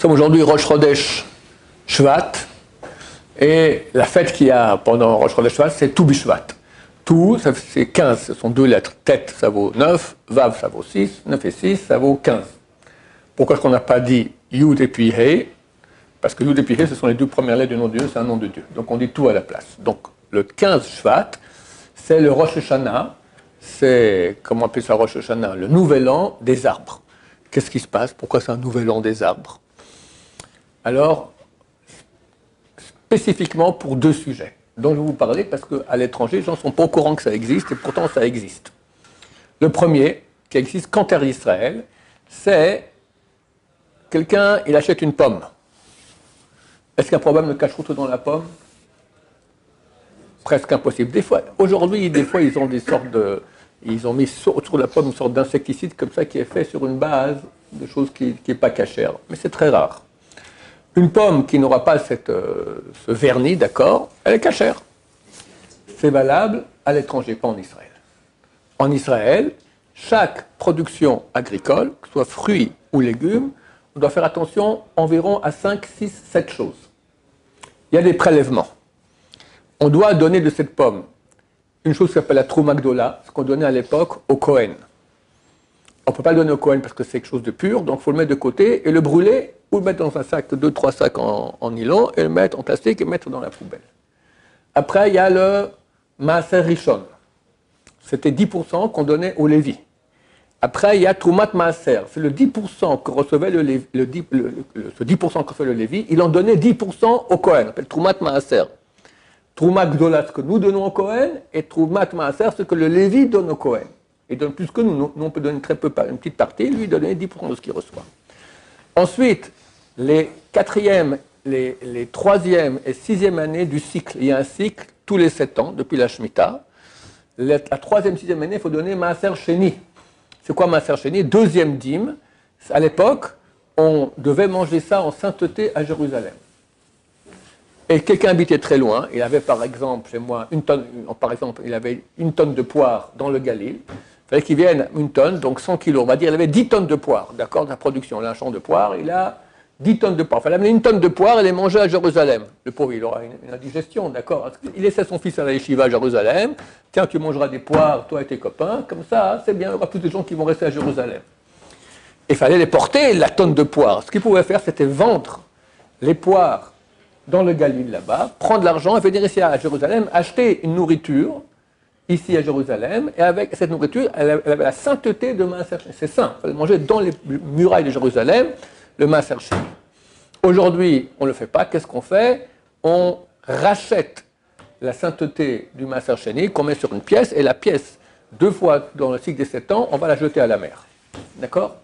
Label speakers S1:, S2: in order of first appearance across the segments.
S1: sommes aujourd'hui Rosh Chodesh Shvat, et la fête qu'il y a pendant Rosh Chodesh Shvat, c'est Tou Bishvat. Tou, c'est 15, ce sont deux lettres. Tet, ça vaut 9, Vav, ça vaut 6, 9 et 6, ça vaut 15. Pourquoi est-ce qu'on n'a pas dit Yud et puis He? Parce que Yud et puis He, ce sont les deux premières lettres du nom de Dieu, c'est un nom de Dieu. Donc on dit tout à la place. Donc le 15 Shvat, c'est le Rosh Hashanah, c'est, comment on appelle ça Rosh Hashanah? Le nouvel an des arbres. Qu'est-ce qui se passe? Pourquoi c'est un nouvel an des arbres? Alors, spécifiquement pour deux sujets dont je vais vous parler, parce qu'à l'étranger, les gens ne sont pas au courant que ça existe, et pourtant ça existe. Le premier, qui existe qu'en terre d'Israël, c'est quelqu'un, il achète une pomme. Est-ce qu'il y a un problème de cache-route dans la pomme? Presque impossible. Des fois, aujourd'hui, ils ont des sortes de... Ils ont mis autour de la pomme une sorte d'insecticide comme ça qui est fait sur une base de choses qui n'est pas cachère. Mais c'est très rare. Une pomme qui n'aura pas ce vernis, d'accord, elle est cachère. C'est valable à l'étranger, pas en Israël. En Israël, chaque production agricole, que ce soit fruits ou légumes, on doit faire attention environ à 5, 6, 7 choses. Il y a des prélèvements. On doit donner de cette pomme une chose qui s'appelle la Trouma Gdola, ce qu'on donnait à l'époque au Kohen. On ne peut pas le donner au Kohen parce que c'est quelque chose de pur, donc il faut le mettre de côté et le brûler ou le mettre dans un sac, 2-3 sacs en nylon, et le mettre en plastique et le mettre dans la poubelle. Après, il y a le Maaser Rishon. C'était 10% qu'on donnait au Lévi. Après, il y a Troumat Maaser. C'est le 10% que recevait ce 10% que recevait le Lévi, il en donnait 10% au Kohen. On appelle Troumat Maaser. Trouma Gdola, ce que nous donnons au Kohen, et Troumat Maaser, ce que le Lévi donne au Kohen. Il donne plus que nous. Nous, on peut donner très peu, une petite partie, lui, il donne 10% de ce qu'il reçoit. Ensuite, les 4e, les 3e et 6e années du cycle. Il y a un cycle tous les 7 ans, depuis la Shemitah. La 3e, 6e année, il faut donner Maaser Sheni. C'est quoi Maaser Sheni? 2e dîme. À l'époque, on devait manger ça en sainteté à Jérusalem. Et quelqu'un habitait très loin, il avait par exemple, chez moi, il avait une tonne de poire dans le Galil. Il fallait qu'il vienne une tonne, donc 100 kilos. On va dire, il avait 10 tonnes de poire, d'accord, de la production. Il a un champ de poire, il a 10 tonnes de poire. Il fallait amener une tonne de poire et les manger à Jérusalem. Le pauvre, il aura une indigestion, d'accord. Il laissait son fils à la yeshiva à Jérusalem. Tiens, tu mangeras des poires, toi et tes copains. Comme ça, c'est bien, il y aura plus de gens qui vont rester à Jérusalem. Il fallait les porter, la tonne de poire. Ce qu'il pouvait faire, c'était vendre les poires dans le Galil là-bas, prendre l'argent et venir ici à Jérusalem, acheter une nourriture ici à Jérusalem, et avec cette nourriture, elle avait la sainteté de Maaser Sheni. C'est saint, il fallait manger dans les murailles de Jérusalem le Maaser Sheni. Aujourd'hui, on ne le fait pas. Qu'est-ce qu'on fait? On rachète la sainteté du Maaser Sheni qu'on met sur une pièce, et la pièce, 2 fois dans le cycle des 7 ans, on va la jeter à la mer. D'accord?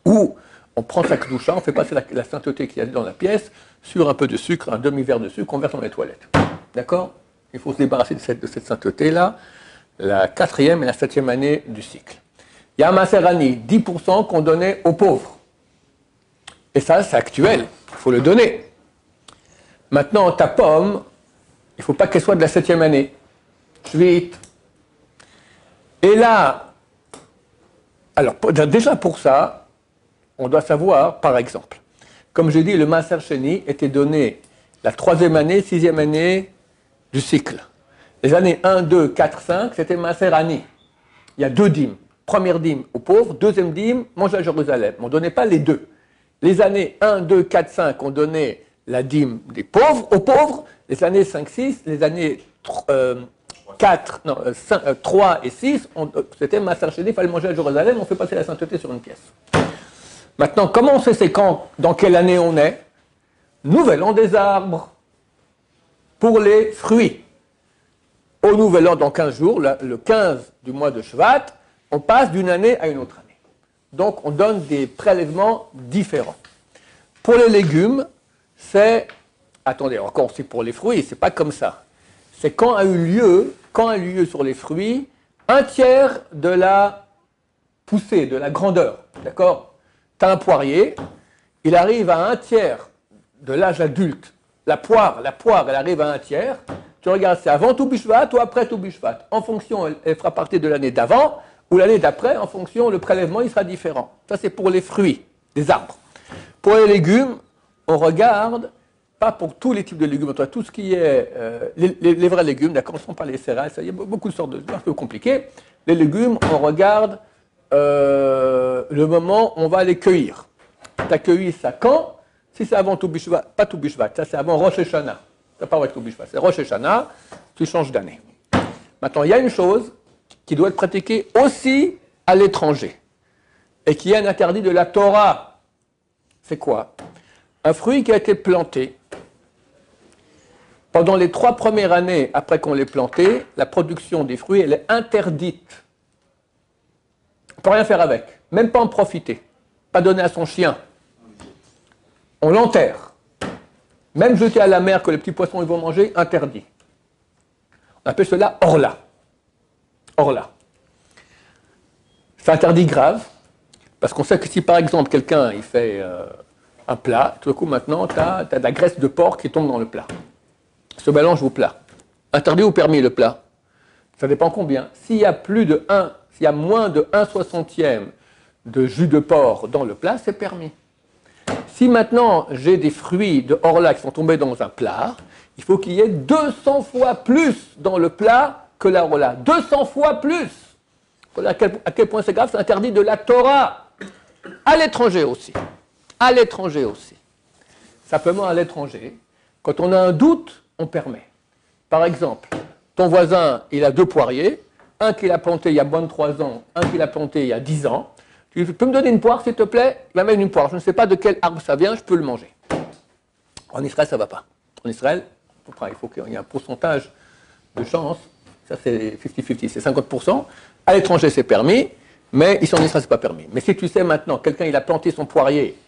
S1: Ou on prend sa kedusha, on fait passer la sainteté qu'il y a dans la pièce sur un peu de sucre, un demi-verre de sucre, on verse dans les toilettes. D'accord? Il faut se débarrasser de cette sainteté-là, la 4e et la 7e année du cycle. Il y a un Maaser Ani, 10% qu'on donnait aux pauvres. Et ça, c'est actuel, il faut le donner. Maintenant, ta pomme, il ne faut pas qu'elle soit de la 7e année. Vite. Et là, alors déjà pour ça, on doit savoir, par exemple, comme j'ai dit, le Maaser Sheni était donné la 3e année, 6e année du cycle. Les années 1, 2, 4, 5, c'était Maaser Ani. Il y a 2 dîmes. Première dîme aux pauvres, 2e dîme, manger à Jérusalem. On ne donnait pas les deux. Les années 1, 2, 4, 5, on donnait la dîme des pauvres aux pauvres. Les années 5, 6, les années 3 et 6, c'était Maaser Sheni, il fallait manger à Jérusalem, on fait passer la sainteté sur une pièce. Maintenant, comment on sait c'est quand, dans quelle année on est? Nouvel an des arbres. Pour les fruits. Au nouvel an, dans 15 jours, le 15 du mois de Shvat, on passe d'une année à une autre année. Donc, on donne des prélèvements différents. Pour les légumes, c'est... Attendez, encore aussi pour les fruits, c'est pas comme ça. C'est quand a eu lieu sur les fruits, 1/3 de la poussée, de la grandeur. D'accord? Tu as un poirier, il arrive à 1/3 de l'âge adulte. La poire, elle arrive à 1/3. Tu regardes, c'est avant Tou Bishvat ou après Tou Bishvat. En fonction, elle fera partie de l'année d'avant ou l'année d'après. En fonction, le prélèvement, il sera différent. Ça, c'est pour les fruits, des arbres. Pour les légumes, on regarde, pas pour tous les types de légumes, tout ce qui est les vrais légumes, d'accord, commençons par les céréales, ça y a beaucoup de sortes de un peu compliqué. Les légumes, on regarde le moment où on va les cueillir. Tu as cueilli ça quand? Si c'est avant Tou Bishvat, pas Tou Bishvat, ça c'est avant Rosh Hashanah. Ça pas avec Tou Bishvat, c'est Rosh Hashanah, tu changes d'année. Maintenant, il y a une chose qui doit être pratiquée aussi à l'étranger et qui est un interdit de la Torah. C'est quoi? Un fruit qui a été planté. Pendant les 3 premières années après qu'on l'ait planté, la production des fruits, elle est interdite. On ne peut rien faire avec, même pas en profiter, pas donner à son chien. On l'enterre. Même jeter à la mer que les petits poissons ils vont manger, interdit. On appelle cela orla. Orla. C'est interdit grave, parce qu'on sait que si par exemple quelqu'un il fait un plat, tout d'un coup maintenant tu as de la graisse de porc qui tombe dans le plat. Se mélange au plat. Interdit ou permis le plat? Ça dépend combien. S'il y a moins de 1/60e de jus de porc dans le plat, c'est permis. Si maintenant j'ai des fruits de orla qui sont tombés dans un plat, il faut qu'il y ait 200 fois plus dans le plat que la orla. 200 fois plus. Voilà à quel point c'est grave, c'est interdit de la Torah. À l'étranger aussi. À l'étranger aussi. Simplement à l'étranger, quand on a un doute, on permet. Par exemple, ton voisin, il a 2 poiriers, un qu'il a planté il y a moins de 3 ans, un qu'il a planté il y a 10 ans. Tu peux me donner une poire, s'il te plaît? Il m'amène une poire. Je ne sais pas de quel arbre ça vient, je peux le manger. En Israël, ça ne va pas. En Israël, il faut qu'il y ait un pourcentage de chance. Ça, c'est 50-50, c'est 50%. À l'étranger, c'est permis, mais ici en Israël, ce n'est pas permis. Mais si tu sais maintenant, quelqu'un, il a planté son poirier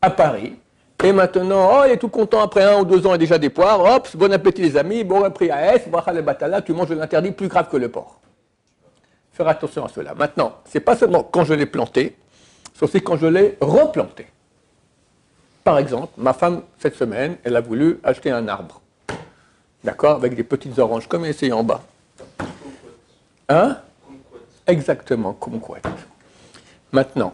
S1: à Paris, et maintenant, oh, il est tout content, après 1 ou 2 ans, il a déjà des poires, hop, bon appétit les amis, bon appétit à S, bracha le batala, tu manges de l'interdit plus grave que le porc. Faire attention à cela. Maintenant, ce n'est pas seulement quand je l'ai planté, c'est aussi quand je l'ai replanté. Par exemple, ma femme, cette semaine, elle a voulu acheter un arbre. D'accord? Avec des petites oranges, comme ici en bas. Hein? Exactement, kumquat. Maintenant,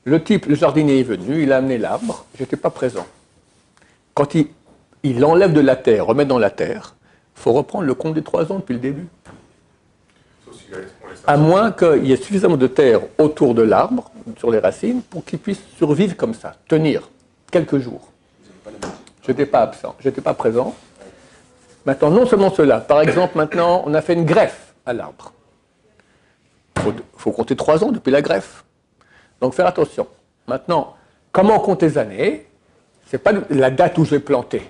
S1: le jardinier est venu, il a amené l'arbre, je n'étais pas présent. Quand il l'enlève de la terre, remet dans la terre, il faut reprendre le compte des 3 ans depuis le début. À moins qu'il y ait suffisamment de terre autour de l'arbre, sur les racines, pour qu'il puisse survivre comme ça, tenir quelques jours. Je n'étais pas absent, je n'étais pas présent. Maintenant, non seulement cela, par exemple, maintenant, on a fait une greffe à l'arbre. Il faut compter 3 ans depuis la greffe. Donc, faire attention. Maintenant, comment on compte les années? Ce n'est pas la date où je l'ai planté.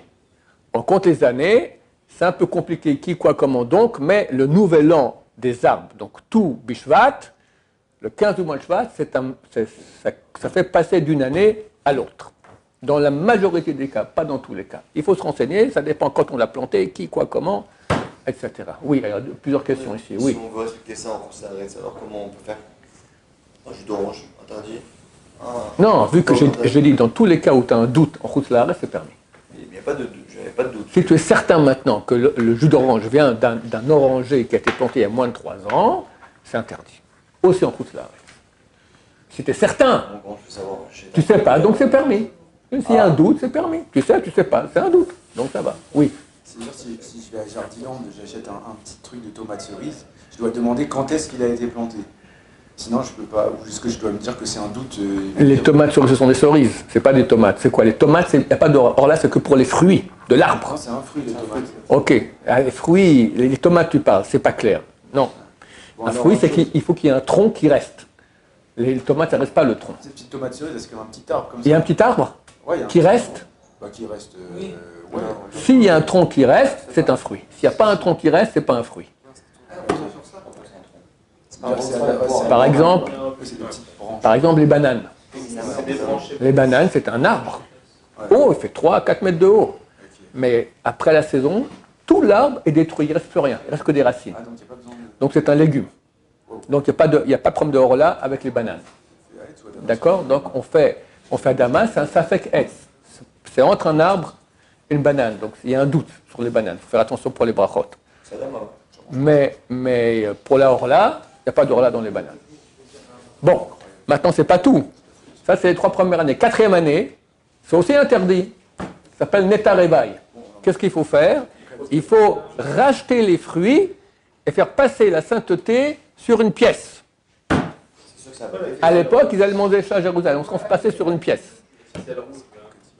S1: On compte les années, c'est un peu compliqué, qui, quoi, comment donc, mais le nouvel an des arbres, donc tout Bishvat, le 15 du mois de Shvat, ça fait passer d'une année à l'autre. Dans la majorité des cas, pas dans tous les cas. Il faut se renseigner, ça dépend quand on l'a planté, qui, quoi, comment, etc. Oui, il y a plusieurs questions ici. Oui.
S2: Si on veut respecter ça en considéré, alors comment on peut faire? Un jus d'orange, interdit?
S1: Non, vu que je dis dans tous les cas où tu as un doute en route là, c'est permis.
S2: Il n'y a pas de doute, je n'avais pas de doute.
S1: Si tu es certain maintenant que le jus d'orange vient d'un oranger qui a été planté il y a moins de 3 ans, c'est interdit. Aussi en route là. Si tu es certain, tu ne sais pas, donc c'est permis. S'il y a un doute, c'est permis. Tu sais pas, c'est un doute. Donc ça va. Oui.
S3: C'est-à-dire, si je vais à Jardiland, j'achète un petit truc de tomates cerises, je dois demander quand est-ce qu'il a été planté. Sinon, je peux pas. Ou est-ce que je dois me dire que c'est un doute
S1: Les tomates cerises, ce sont des cerises. C'est pas des tomates. C'est quoi? Les tomates, il n'y a pas de. Or là, c'est que pour les fruits de l'arbre.
S3: Non, c'est un fruit, les tomates.
S1: Ok. Les fruits, les tomates, tu parles, c'est pas clair. Non.
S3: Bon,
S1: un fruit, c'est qu'il faut qu'il y ait un tronc qui reste. Les tomates, ça ne reste pas le tronc.
S3: Ces petites tomates cerises, est-ce qu'il y a un petit arbre comme ça?
S1: Il y a un petit arbre qui reste.
S3: Bah, qui reste.
S4: Oui.
S3: Ouais.
S1: S'il y a un tronc qui reste, c'est un fruit. S'il n'y a pas un tronc qui reste, c'est pas un fruit. Par exemple, les bananes. Les bananes, c'est un arbre. Oh, il fait 3 à 4 mètres de haut. Mais après la saison, tout l'arbre est détruit, il ne reste plus rien, il ne reste que des racines. Donc c'est un légume. Donc il n'y a pas de problème de horla avec les bananes. D'accord? Donc on fait à Damas, c'est un safek etz. C'est entre un arbre et une banane. Donc il y a un doute sur les bananes. Il faut faire attention pour les brachot. Mais pour la horla, il n'y a pas de horla dans les bananes. Bon, maintenant c'est pas tout. Ça c'est les 3 premières années. 4e année, C'est aussi interdit. Ça s'appelle netarebaï. Qu'est-ce qu'il faut faire? Il faut racheter les fruits et faire passer la sainteté sur une pièce. À l'époque, ils allaient manger ça à Jérusalem. On se passait sur une pièce.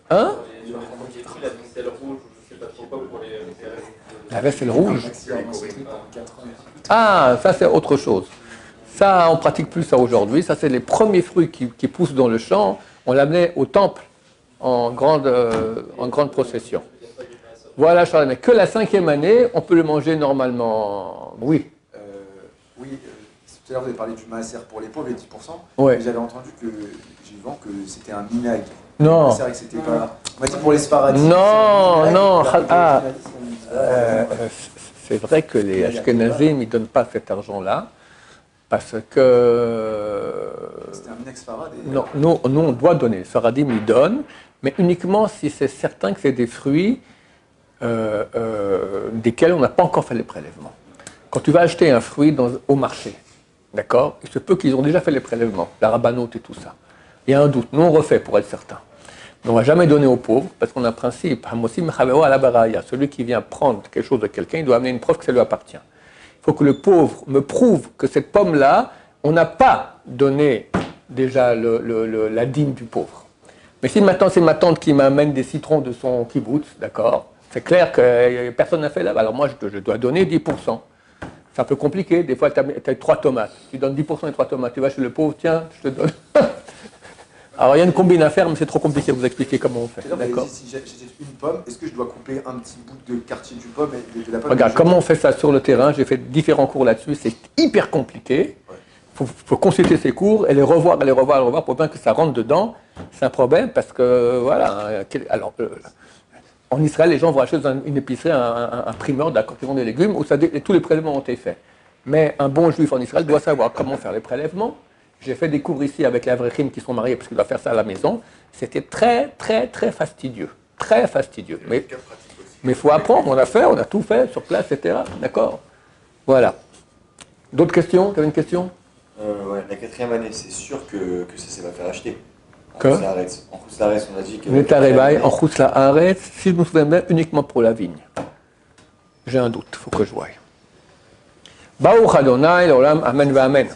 S1: Hein? La veste, c'est le rouge. Ah, ça c'est autre chose. Ça, on pratique plus ça aujourd'hui. Ça, c'est les premiers fruits qui poussent dans le champ. On l'amenait au temple en grande procession. Voilà, Charles. Mais que la 5e année, on peut le manger normalement. Oui.
S3: Oui, tout à l'heure vous avez parlé du maaser pour les pauvres, les 10%.
S1: Ouais.
S3: Mais j'avais entendu que c'était un minag.
S1: Non.
S3: C'est vrai que c'était pas. On m'a dit pour les sparadis.
S1: Non, non. C'est vrai que les Ashkenazim, ils ne donnent pas cet argent-là. Parce que.
S3: C'était un minag sfarad.
S1: Non, nous, on doit donner. Les Sfaradim, ils donnent, mais uniquement si c'est certain que c'est des fruits desquels on n'a pas encore fait les prélèvements. Quand tu vas acheter un fruit au marché, d'accord, il se peut qu'ils ont déjà fait les prélèvements, la rabanote et tout ça. Il y a un doute. Nous, on refait pour être certain. Mais on ne va jamais donner aux pauvres, parce qu'on a un principe, celui qui vient prendre quelque chose de quelqu'un, il doit amener une preuve que ça lui appartient. Il faut que le pauvre me prouve que cette pomme-là, on n'a pas donné déjà la dîme du pauvre. Mais si maintenant c'est ma tante qui m'amène des citrons de son kibbutz, d'accord, c'est clair que personne n'a fait là. Alors moi, je dois donner 10%. C'est un peu compliqué. Des fois, tu as 3 tomates. Tu donnes 10% des 3 tomates. Tu vas chez le pauvre, tiens, je te donne. Alors, il y a une combine à faire, mais c'est trop compliqué de vous expliquer comment on fait.
S3: D'accord. Si j'achète une pomme, est-ce que je dois couper un petit bout de quartier du pomme et de la pomme?
S1: Regarde, comment on fait ça sur le terrain? J'ai fait différents cours là-dessus. C'est hyper compliqué. Il faut consulter ces cours et les revoir pour bien que ça rentre dedans. C'est un problème parce que, voilà. Alors, en Israël, les gens vont acheter dans une épicerie un primeur, d'accord, qui vend des légumes, où tous les prélèvements ont été faits. Mais un bon juif en Israël doit savoir comment faire les prélèvements. J'ai fait des cours ici avec les Avrechim qui sont mariés parce qu'ils doivent faire ça à la maison. C'était très, très, très fastidieux. Très fastidieux. Mais il faut apprendre. On a tout fait sur place, etc. D'accord? Voilà. D'autres questions? Tu avais une question?
S2: Ouais, la 4e année, c'est sûr que ça va faire acheter.
S1: Que?
S2: En Khoutzlaretz, on a dit que.
S1: Netarebaï, en Khoutzlaretz, si je me souviens bien, uniquement pour la vigne. J'ai un doute, il faut que je voie. Baruch Adonai, l'olam, amen, amen.